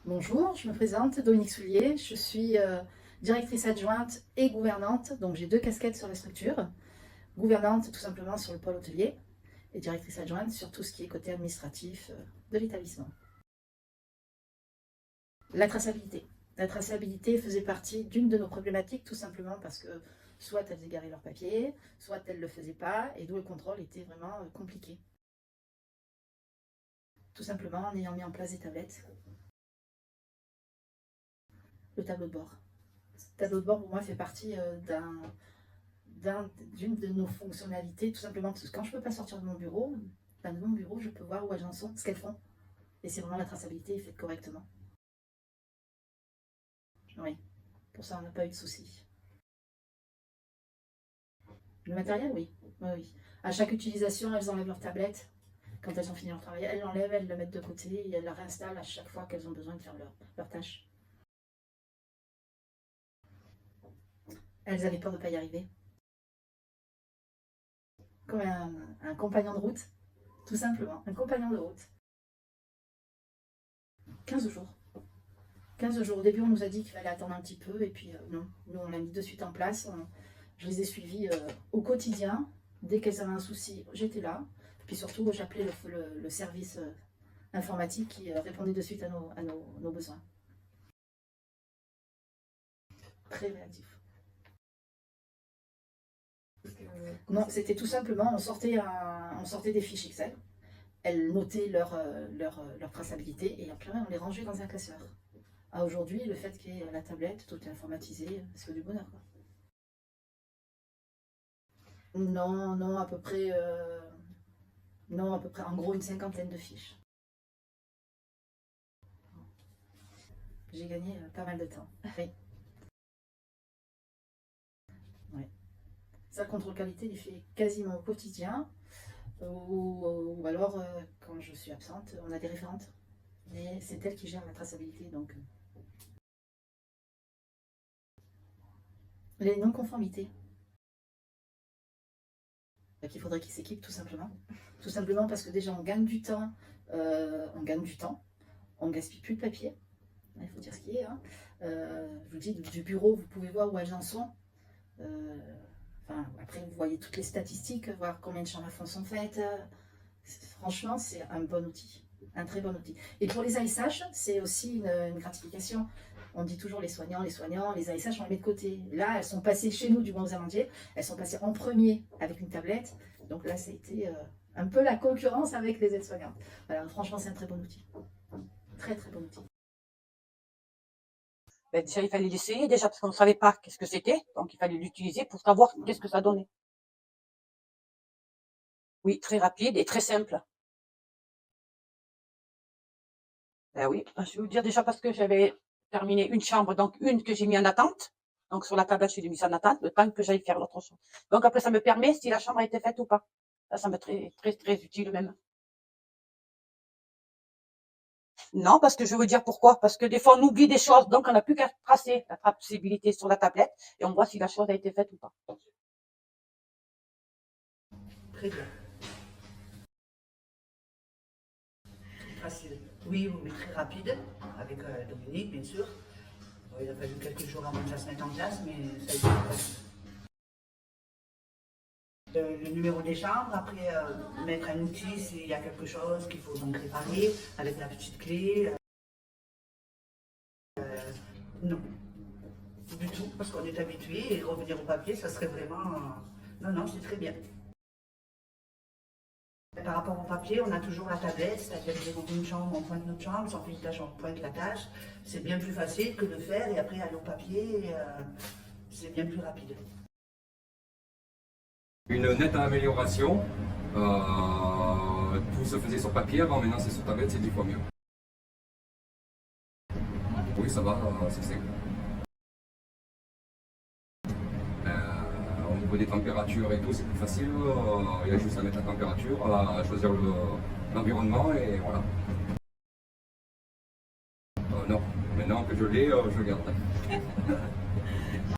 Bonjour, je me présente, Dominique Soulier, je suis directrice adjointe et gouvernante, donc j'ai deux casquettes sur la structure. Gouvernante tout simplement sur le pôle hôtelier et directrice adjointe sur tout ce qui est côté administratif de l'établissement. La traçabilité. La traçabilité faisait partie d'une de nos problématiques tout simplement parce que soit elles égaraient leurs papiers, soit elles ne le faisaient pas et d'où le contrôle était vraiment compliqué. Tout simplement en ayant mis en place des tablettes. Le tableau de bord. Le tableau de bord, pour moi, fait partie d'une de nos fonctionnalités, tout simplement parce que quand je ne peux pas sortir de mon bureau, je peux voir où elles en sont, ce qu'elles font. Et c'est vraiment la traçabilité est faite correctement. Oui, pour ça, on n'a pas eu de soucis. Le matériel, oui. Oui, oui. À chaque utilisation, elles enlèvent leur tablette. Quand elles ont fini leur travail, elles l'enlèvent, elles le mettent de côté et elles la réinstallent à chaque fois qu'elles ont besoin de faire leur tâche. Elles avaient peur de ne pas y arriver. Comme un compagnon de route, tout simplement, un compagnon de route. 15 jours. 15 jours. Au début, on nous a dit qu'il fallait attendre un petit peu, et puis non. Nous, on l'a mis de suite en place. Je les ai suivis au quotidien. Dès qu'elles avaient un souci, j'étais là. Puis surtout, j'appelais le service informatique qui répondait de suite à nos besoins. Très réactif. Non, c'était tout simplement, on sortait des fiches Excel. Elles notaient leur traçabilité et après, on les rangeait dans un classeur. Aujourd'hui, le fait qu'il y ait la tablette, tout est informatisé, c'est du bonheur. Quoi. Non, non, à peu près, non, à peu près, en gros, une cinquantaine de fiches. J'ai gagné pas mal de temps. Oui. Ouais. Ça, le contrôle qualité, il est fait quasiment au quotidien. Ou alors, quand je suis absente, on a des référentes. Mais c'est elle qui gère la traçabilité. Donc, les non-conformités. Il faudrait qu'ils s'équipent tout simplement. Tout simplement parce que déjà, on gagne du temps. On gagne du temps. On ne gaspille plus de papier. Il faut dire ce qui est. Hein. Je vous dis, du bureau, vous pouvez voir où elles en sont. Enfin, après, vous voyez toutes les statistiques, voir combien de chambres à fond sont faites. Franchement, c'est un bon outil, un très bon outil. Et pour les ASH, c'est aussi une gratification. On dit toujours les soignants, les ASH, on les met de côté. Là, elles sont passées chez nous du Bon aux Amandiers, elles sont passées en premier avec une tablette. Donc là, ça a été un peu la concurrence avec les aides-soignantes. Voilà, franchement, c'est un très bon outil. Très, très bon outil. Ben, déjà, il fallait l'essayer, déjà, parce qu'on ne savait pas qu'est-ce que c'était. Donc, il fallait l'utiliser pour savoir qu'est-ce que ça donnait. Oui, très rapide et très simple. Ben oui, je vais vous dire déjà parce que j'avais terminé une chambre, donc une que j'ai mis en attente. Donc, sur la tablette, je l'ai mise en attente, le temps que j'aille faire l'autre chambre. Donc, après, ça me permet si la chambre a été faite ou pas. Ça me très, très, très utile même. Non, parce que je veux dire pourquoi. Parce que des fois, on oublie des choses, donc on n'a plus qu'à tracer la traçabilité sur la tablette et on voit si la chose a été faite ou pas. Très bien. Facile. Oui, mais très rapide, avec Dominique, bien sûr. Il a fallu quelques jours avant que ça se mette en place, mais ça a été facile. Le numéro des chambres, après mettre un outil s'il y a quelque chose qu'il faut donc réparer avec la petite clé. Non, du tout, parce qu'on est habitué et revenir au papier, ça serait vraiment. Non, non, c'est très bien. Par rapport au papier, on a toujours la tablette, c'est-à-dire que dans une chambre, on pointe notre chambre, si on fait une tâche, on pointe la tâche. C'est bien plus facile que de faire et après aller au papier, c'est bien plus rapide. Une nette amélioration. Tout se faisait sur papier avant, maintenant c'est sur tablette, c'est 10 fois mieux. Oui, ça va, c'est simple. Au niveau des températures et tout, c'est plus facile. Il y a juste à mettre la température, à choisir l'environnement et voilà. Non, maintenant que je l'ai, je garde.